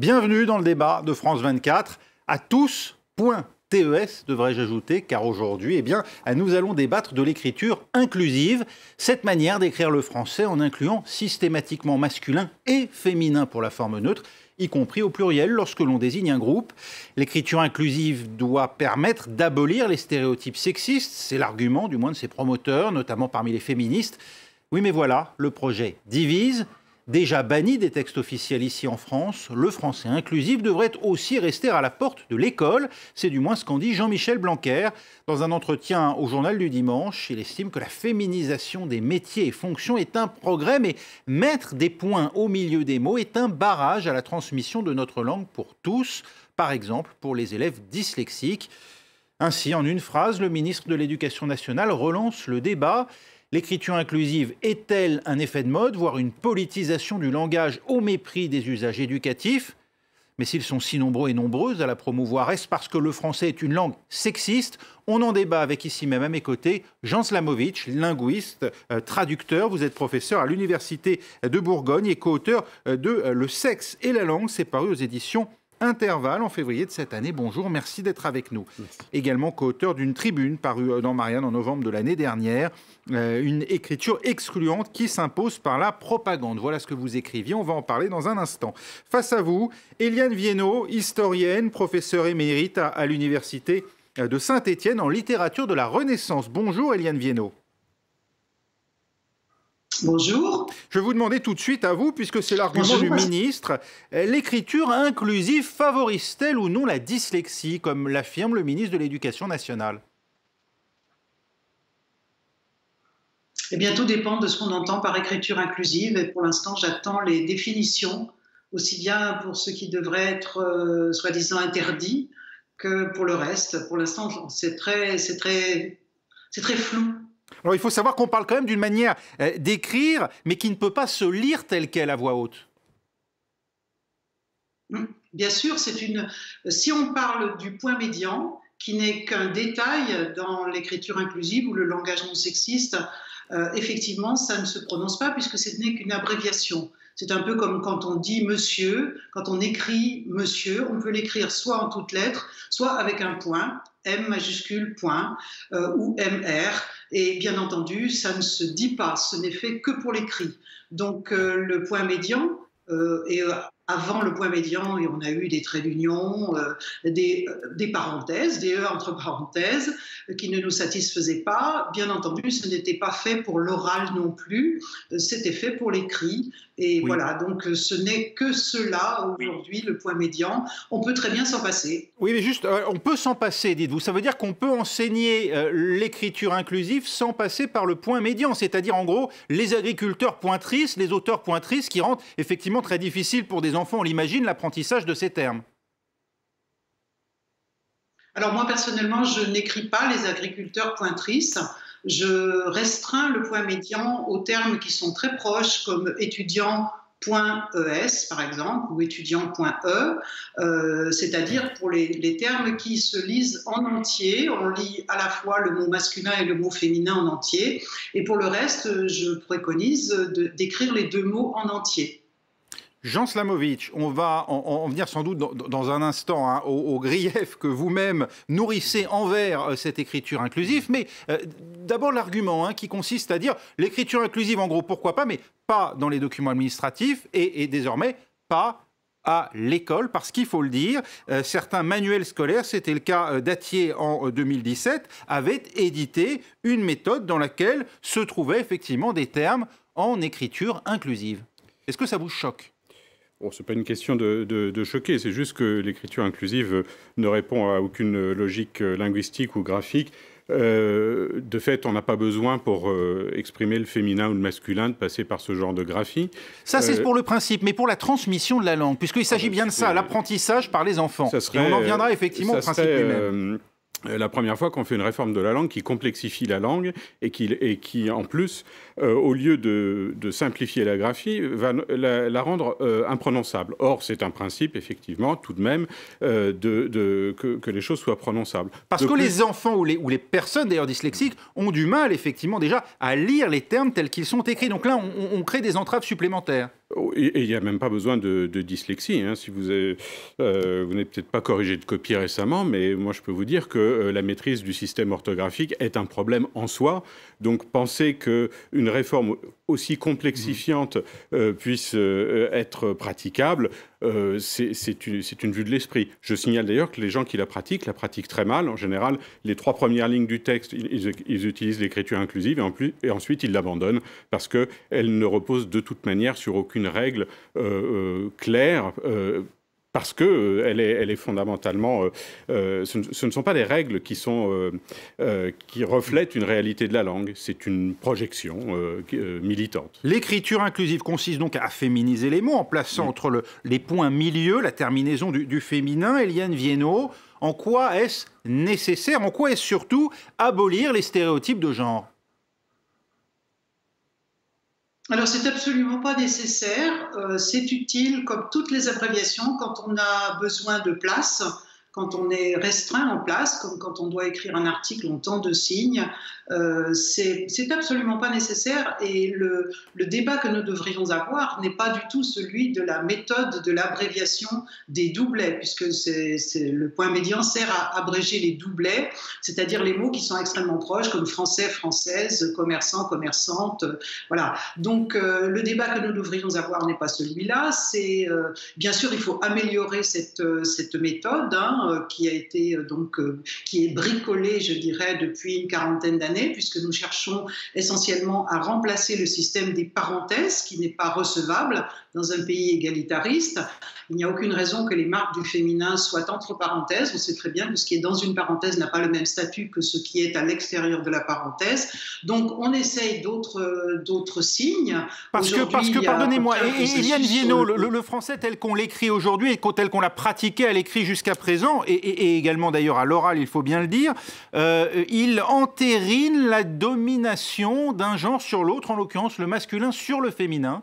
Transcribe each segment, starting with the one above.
Bienvenue dans le débat de France 24. À tous, .TES devrais-je ajouter, car aujourd'hui, nous allons débattre de l'écriture inclusive, cette manière d'écrire le français en incluant systématiquement masculin et féminin pour la forme neutre, y compris au pluriel lorsque l'on désigne un groupe. L'écriture inclusive doit permettre d'abolir les stéréotypes sexistes, c'est l'argument du moins de ses promoteurs, notamment parmi les féministes. Oui, mais voilà, le projet divise. Déjà banni des textes officiels ici en France, le français inclusif devrait aussi rester à la porte de l'école. C'est du moins ce qu'en dit Jean-Michel Blanquer. Dans un entretien au Journal du Dimanche, il estime que la féminisation des métiers et fonctions est un progrès, mais mettre des points au milieu des mots est un barrage à la transmission de notre langue pour tous, par exemple pour les élèves dyslexiques. Ainsi, en une phrase, le ministre de l'Éducation nationale relance le débat. L'écriture inclusive est-elle un effet de mode, voire une politisation du langage au mépris des usages éducatifs? Mais s'ils sont si nombreux et nombreuses à la promouvoir, est-ce parce que le français est une langue sexiste? On en débat avec ici même à mes côtés Jean Slamovitch, linguiste, traducteur. Vous êtes professeur à l'Université de Bourgogne et co-auteur de Le sexe et la langue. C'est paru aux éditions Intervalle en février de cette année. Bonjour, merci d'être avec nous. Merci. Également co-auteur d'une tribune parue dans Marianne en novembre de l'année dernière, une écriture excluante qui s'impose par la propagande. Voilà ce que vous écriviez, on va en parler dans un instant. Face à vous, Éliane Viennot, historienne, professeure émérite à l'Université de Saint-Étienne en littérature de la Renaissance. Bonjour Éliane Viennot. Bonjour. Je vais vous demander tout de suite à vous, puisque c'est l'argument du ministre, l'écriture inclusive favorise-t-elle ou non la dyslexie, comme l'affirme le ministre de l'Éducation nationale? Eh bien, tout dépend de ce qu'on entend par écriture inclusive. Et pour l'instant, j'attends les définitions, aussi bien pour ce qui devrait être soi-disant interdit que pour le reste. Pour l'instant, c'est très flou. Alors, il faut savoir qu'on parle quand même d'une manière d'écrire, mais qui ne peut pas se lire telle qu'elle à voix haute. Bien sûr, si on parle du point médian, qui n'est qu'un détail dans l'écriture inclusive ou le langage non sexiste, effectivement, ça ne se prononce pas puisque ce n'est qu'une abréviation. C'est un peu comme quand on dit monsieur, quand on écrit monsieur, on peut l'écrire soit en toutes lettres, soit avec un point, M majuscule point, ou MR. Et bien entendu, ça ne se dit pas, ce n'est fait que pour l'écrit. Donc le point médian, avant le point médian, on a eu des traits d'union, des parenthèses, des E entre parenthèses, qui ne nous satisfaisaient pas. Bien entendu, ce n'était pas fait pour l'oral non plus, c'était fait pour l'écrit. Et oui. Voilà, donc ce n'est que cela aujourd'hui, le point médian. On peut très bien s'en passer. Oui, mais juste, on peut s'en passer, dites-vous. Ça veut dire qu'on peut enseigner l'écriture inclusive sans passer par le point médian, c'est-à-dire en gros les agriculteurs pointrices, les auteurs pointrices qui rendent effectivement très difficile pour des enfants, on l'imagine, l'apprentissage de ces termes. Alors moi personnellement, je n'écris pas les agriculteurs pointrices. Je restreins le point médian aux termes qui sont très proches, comme étudiant.es par exemple, ou étudiant.e, c'est-à-dire pour les termes qui se lisent en entier. On lit à la fois le mot masculin et le mot féminin en entier. Et pour le reste, je préconise d'écrire les deux mots en entier. Jean Slamovitch, on va en venir sans doute dans un instant au grief que vous-même nourrissez envers cette écriture inclusive, mais d'abord l'argument qui consiste à dire l'écriture inclusive, en gros, pourquoi pas, mais pas dans les documents administratifs et désormais pas à l'école, parce qu'il faut le dire, certains manuels scolaires, c'était le cas d'Attier en 2017, avaient édité une méthode dans laquelle se trouvaient effectivement des termes en écriture inclusive. Est-ce que ça vous choque ? Bon, ce n'est pas une question de choquer, c'est juste que l'écriture inclusive ne répond à aucune logique linguistique ou graphique. De fait, on n'a pas besoin pour exprimer le féminin ou le masculin de passer par ce genre de graphie. Ça, c'est pour le principe, mais pour la transmission de la langue, puisqu'il s'agit bien de ça, l'apprentissage par les enfants. Et on en viendra effectivement au principe lui-même. La première fois qu'on fait une réforme de la langue qui complexifie la langue et qui en plus, au lieu de simplifier la graphie, va la rendre imprononçable. Or, c'est un principe, effectivement, tout de même, que les choses soient prononçables. Parce que les enfants ou les personnes, d'ailleurs, dyslexiques, ont du mal, effectivement, déjà, à lire les termes tels qu'ils sont écrits. Donc là, on crée des entraves supplémentaires. Et il n'y a même pas besoin de dyslexie. Hein. Si vous n'êtes peut-être pas corrigé de copie récemment, mais moi je peux vous dire que la maîtrise du système orthographique est un problème en soi. Donc penser qu'une réforme aussi complexifiante puisse être praticable, c'est une vue de l'esprit. Je signale d'ailleurs que les gens qui la pratiquent très mal. En général, les 3 premières lignes du texte, ils utilisent l'écriture inclusive et ensuite ils l'abandonnent parce qu'elle ne repose de toute manière sur aucune règle claire. Parce qu'elle est fondamentalement... ce ne sont pas des règles qui reflètent une réalité de la langue. C'est une projection militante. L'écriture inclusive consiste donc à féminiser les mots en plaçant entre les points milieu la terminaison du féminin. Éliane Viennot, en quoi est-ce nécessaire? En quoi est-ce surtout abolir les stéréotypes de genre? Alors, c'est absolument pas nécessaire. C'est utile, comme toutes les abréviations, quand on a besoin de place, quand on est restreint en place, comme quand on doit écrire un article en tant de signes. C'est absolument pas nécessaire. Et le débat que nous devrions avoir n'est pas du tout celui de la méthode de l'abréviation des doublets, puisque le point médian sert à abréger les doublets, c'est-à-dire les mots qui sont extrêmement proches, comme français, française, commerçant, commerçante. Voilà. Donc, le débat que nous devrions avoir n'est pas celui-là. Bien sûr, il faut améliorer cette méthode, hein, qui est bricolée, je dirais, depuis une quarantaine d'années, puisque nous cherchons essentiellement à remplacer le système des parenthèses, qui n'est pas recevable dans un pays égalitariste. Il n'y a aucune raison que les marques du féminin soient entre parenthèses. On sait très bien que ce qui est dans une parenthèse n'a pas le même statut que ce qui est à l'extérieur de la parenthèse. Donc, on essaye d'autres signes. Parce que pardonnez-moi, Éliane Viennot, le français tel qu'on l'écrit aujourd'hui et tel qu'on l'a pratiqué à l'écrit jusqu'à présent, et également d'ailleurs à l'oral, il faut bien le dire, il entérine la domination d'un genre sur l'autre, en l'occurrence le masculin sur le féminin.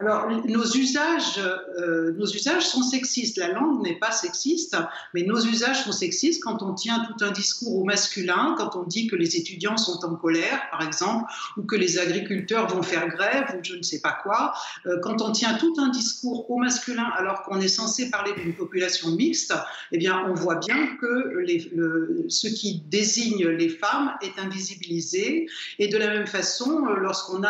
Alors, nos usages sont sexistes. La langue n'est pas sexiste, mais nos usages sont sexistes quand on tient tout un discours au masculin, quand on dit que les étudiants sont en colère, par exemple, ou que les agriculteurs vont faire grève, ou je ne sais pas quoi. Quand on tient tout un discours au masculin alors qu'on est censé parler d'une population mixte, eh bien, on voit bien que ce qui désigne les femmes est invisibilisé. Et de la même façon, lorsqu'on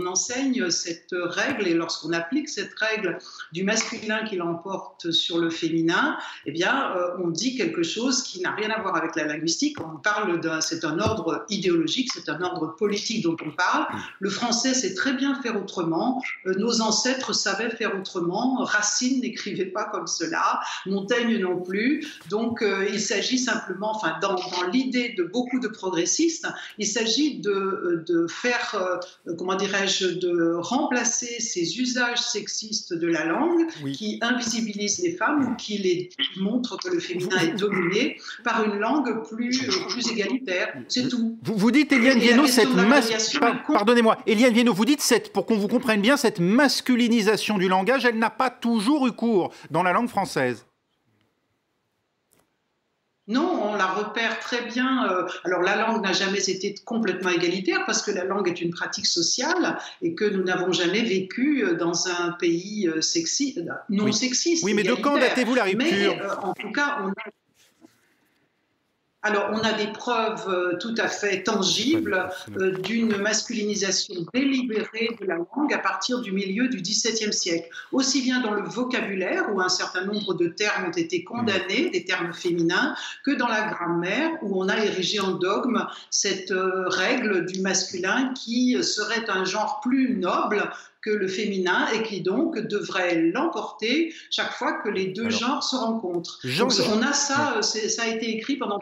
enseigne cette règle et lorsqu'on applique cette règle du masculin qui l'emporte sur le féminin, eh bien, on dit quelque chose qui n'a rien à voir avec la linguistique. On parle c'est un ordre idéologique, c'est un ordre politique dont on parle. Le français sait très bien faire autrement. Nos ancêtres savaient faire autrement. Racine n'écrivait pas comme cela. Montaigne non plus. Donc, il s'agit simplement, enfin, dans l'idée de beaucoup de progressistes, il s'agit de faire, comment dirais-je, de remplacer ces usages sexistes de la langue, oui, qui invisibilisent les femmes ou qui les montrent que le féminin est dominé par une langue plus égalitaire. C'est tout. Vous dites, Éliane Viennot, pardonnez-moi, Éliane Viennot, vous dites, pour qu'on vous comprenne bien, cette masculinisation du langage, elle n'a pas toujours eu cours dans la langue française. Non, on la repère très bien. Alors, la langue n'a jamais été complètement égalitaire parce que la langue est une pratique sociale et que nous n'avons jamais vécu dans un pays non sexiste. Oui, mais de quand datez-vous la rupture ? Mais en tout cas, on a des preuves tout à fait tangibles d'une masculinisation délibérée de la langue à partir du milieu du XVIIe siècle. Aussi bien dans le vocabulaire, où un certain nombre de termes ont été condamnés, des termes féminins, que dans la grammaire, où on a érigé en dogme cette règle du masculin qui serait un genre plus noble que le féminin et qui donc devrait l'emporter chaque fois que les deux genres se rencontrent. Donc, on a ça, ça a été écrit pendant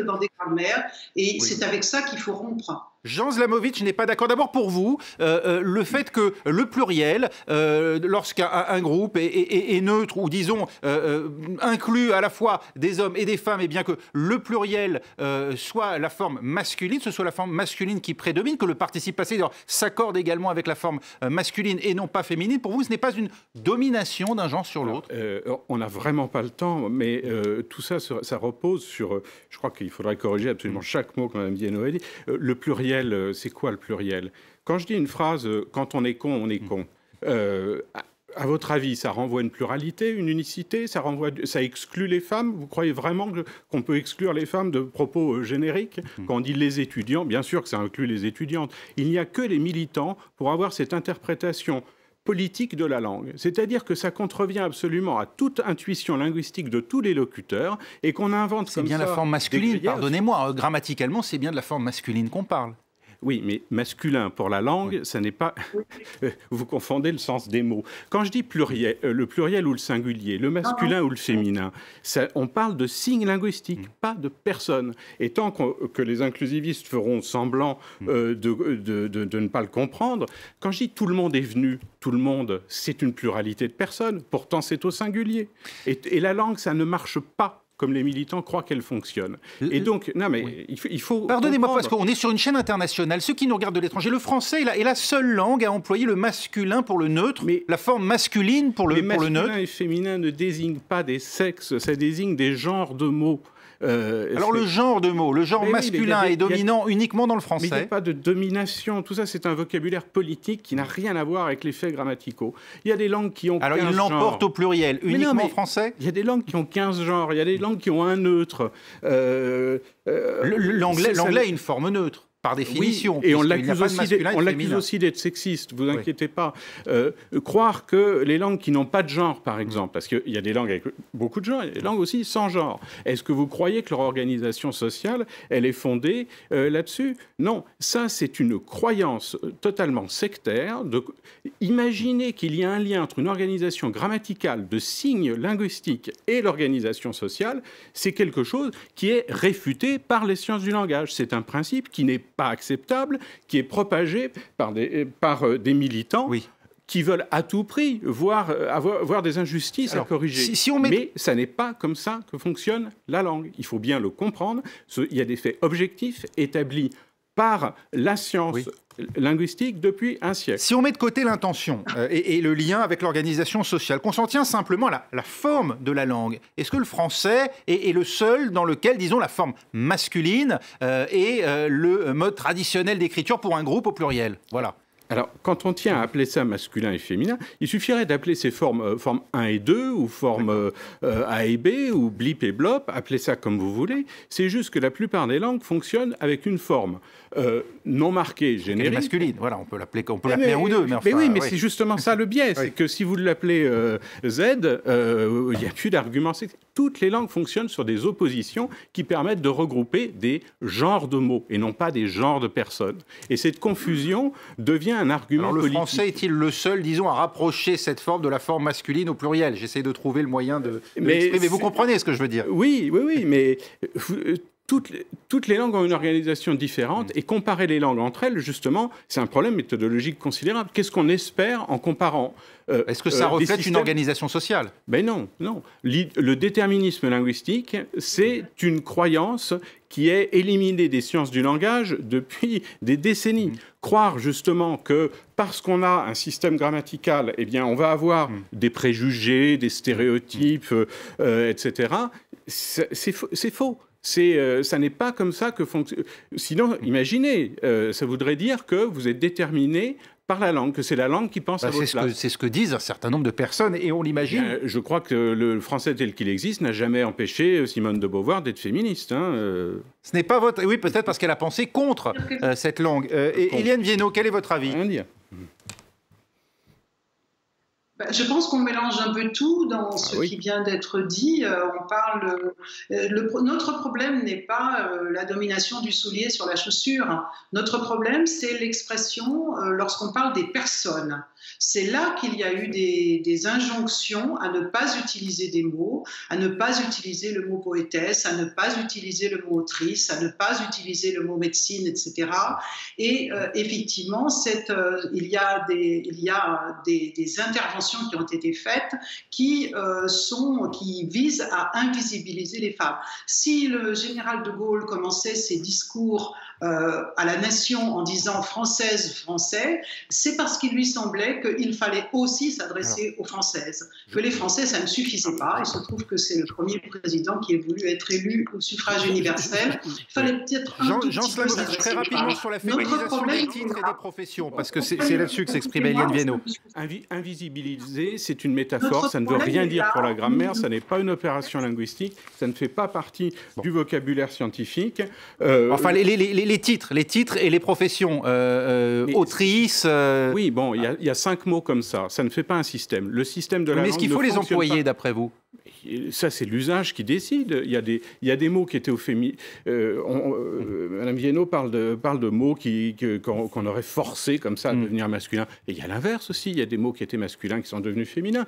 dans des grammaires, et c'est avec ça qu'il faut rompre. Jean Slamovitch n'est pas d'accord. D'abord pour vous, le fait que le pluriel, lorsqu'un groupe est neutre ou disons inclut à la fois des hommes et des femmes, et bien que le pluriel soit la forme masculine, ce soit la forme masculine qui prédomine, que le participe passé s'accorde également avec la forme masculine et non pas féminine, pour vous ce n'est pas une domination d'un genre sur l'autre? On n'a vraiment pas le temps, mais tout ça, ça repose sur, je crois qu'il faudrait corriger absolument chaque mot que Mme Viennot a dit, le pluriel pluriel, c'est quoi le pluriel? Quand je dis une phrase « quand on est con, on est con », à votre avis, ça renvoie une pluralité, une unicité, ça exclut les femmes? Vous croyez vraiment qu'on peut exclure les femmes de propos génériques? Quand on dit les étudiants, bien sûr que ça inclut les étudiantes. Il n'y a que les militants pour avoir cette interprétation politique de la langue. C'est-à-dire que ça contrevient absolument à toute intuition linguistique de tous les locuteurs et qu'on invente comme ça... C'est bien la forme masculine, pardonnez-moi, grammaticalement, c'est bien de la forme masculine qu'on parle. Oui, mais masculin pour la langue, ça n'est pas... Vous confondez le sens des mots. Quand je dis pluriel, le pluriel ou le singulier, le masculin ou le féminin, on parle de signes linguistiques, pas de personnes. Et tant que les inclusivistes feront semblant de ne pas le comprendre, quand je dis tout le monde est venu, tout le monde, c'est une pluralité de personnes. Pourtant, c'est au singulier. Et la langue, ça ne marche pas comme les militants croient qu'elle fonctionne. Et donc, non mais il faut... Pardonnez-moi, parce qu'on est sur une chaîne internationale. Ceux qui nous regardent de l'étranger, le français est la seule langue à employer le masculin pour le neutre, mais la forme masculine pour le neutre. Masculin et féminin ne désignent pas des sexes, ça désigne des genres de mots. Alors le genre de mots, le genre masculin est dominant uniquement dans le français. Mais il n'y a pas de domination. Tout ça, c'est un vocabulaire politique qui n'a rien à voir avec les faits grammaticaux. Il y a des langues qui ont 15 genres. Alors il l'emporte au pluriel, uniquement en français? Il y a des langues qui ont 15 genres, il y a des langues qui ont un neutre. L'anglais a une forme neutre. Par définition. Oui, et on l'accuse aussi d'être sexiste, vous inquiétez pas. Croire que les langues qui n'ont pas de genre, par exemple, parce qu'il y a des langues avec beaucoup de genres, il y a des langues aussi sans genre. Est-ce que vous croyez que leur organisation sociale, elle est fondée là-dessus? Non, ça c'est une croyance totalement sectaire. Imaginez qu'il y a un lien entre une organisation grammaticale de signes linguistiques et l'organisation sociale, c'est quelque chose qui est réfuté par les sciences du langage. C'est un principe qui n'est pas acceptable, qui est propagé par des militants qui veulent à tout prix voir des injustices à corriger. Mais ça n'est pas comme ça que fonctionne la langue. Il faut bien le comprendre. Il y a des faits objectifs établis par la science linguistique depuis un siècle. Si on met de côté l'intention et le lien avec l'organisation sociale, qu'on s'en tient simplement à la forme de la langue, est-ce que le français est le seul dans lequel, disons, la forme masculine est le mode traditionnel d'écriture pour un groupe au pluriel? Voilà. Alors, quand on tient à appeler ça masculin et féminin, il suffirait d'appeler ces formes 1 et 2, ou formes A et B, ou blip et blop, appelez ça comme vous voulez. C'est juste que la plupart des langues fonctionnent avec une forme non marquée, générique. Masculine, voilà, on peut l'appeler un ou deux. Mais oui, mais c'est justement ça le biais, c'est que si vous l'appelez Z, il n'y a plus d'argument. Toutes les langues fonctionnent sur des oppositions qui permettent de regrouper des genres de mots, et non pas des genres de personnes. Et cette confusion devient un argument politique. Le français est-il le seul, disons, à rapprocher cette forme de la forme masculine au pluriel? J'essaie de trouver le moyen de l'exprimer. Mais vous comprenez ce que je veux dire? Oui, mais toutes les langues ont une organisation différente, et comparer les langues entre elles, justement, c'est un problème méthodologique considérable. Qu'est-ce qu'on espère en comparant Est-ce que ça reflète une organisation sociale? Ben non. Le déterminisme linguistique, c'est une croyance qui est éliminée des sciences du langage depuis des décennies. Croire justement que parce qu'on a un système grammatical, eh bien, on va avoir des préjugés, des stéréotypes, etc., c'est faux. Ça n'est pas comme ça que fonctionne. Sinon, imaginez, ça voudrait dire que vous êtes déterminé par la langue, que c'est la langue qui pense à votre place. C'est ce que disent un certain nombre de personnes, et on l'imagine. Je crois que le français tel qu'il existe n'a jamais empêché Simone de Beauvoir d'être féministe. Ce n'est pas votre... Oui, peut-être parce qu'elle a pensé contre cette langue. Eliane Viennot, quel est votre avis? Rien dire. Je pense qu'on mélange un peu tout dans ce qui vient d'être dit. On parle. Notre problème n'est pas la domination du soulier sur la chaussure. Notre problème, c'est l'expression lorsqu'on parle des personnes. C'est là qu'il y a eu des injonctions à ne pas utiliser des mots, à ne pas utiliser le mot poétesse, à ne pas utiliser le mot autrice, à ne pas utiliser le mot médecine, etc. Et effectivement, il y a des interventions interventions qui ont été faites qui visent à invisibiliser les femmes. Si le général de Gaulle commençait ses discours à la nation en disant « Françaises, Français », c'est parce qu'il lui semblait qu'il fallait aussi s'adresser aux Françaises. Que les Français, ça ne suffisait pas. Il se trouve que c'est le premier président qui ait voulu être élu au suffrage universel. Il fallait peut-être un tout petit peu s'adresser très rapidement sur la féminisation des titres et des professions, parce que c'est là-dessus que s'exprime Éliane Viennot. Invisibiliser, c'est une métaphore, ça ne veut rien dire pour la grammaire, ça n'est pas une opération linguistique, ça ne fait pas partie du vocabulaire scientifique. Enfin, les titres et les professions, autrice... Oui, bon, il y a 5 mots comme ça ne fait pas un système. Le système de la langue. Mais est-ce qu'il faut les employer, d'après vous ? Ça, c'est l'usage qui décide. Il y a des mots qui étaient au féminin. Madame Viennot parle de mots qu'on aurait forcé comme ça à devenir masculin. Et il y a l'inverse aussi. Il y a des mots qui étaient masculins qui sont devenus féminins.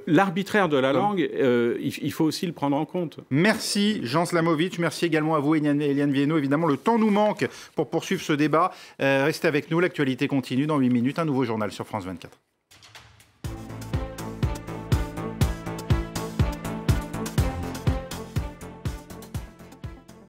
L'arbitraire de la langue, il faut aussi le prendre en compte. Merci Jean Slamovitch. Merci également à vous, Éliane Viennot. Évidemment, le temps nous manque pour poursuivre ce débat. Restez avec nous. L'actualité continue dans 8 minutes. Un nouveau journal sur France 24.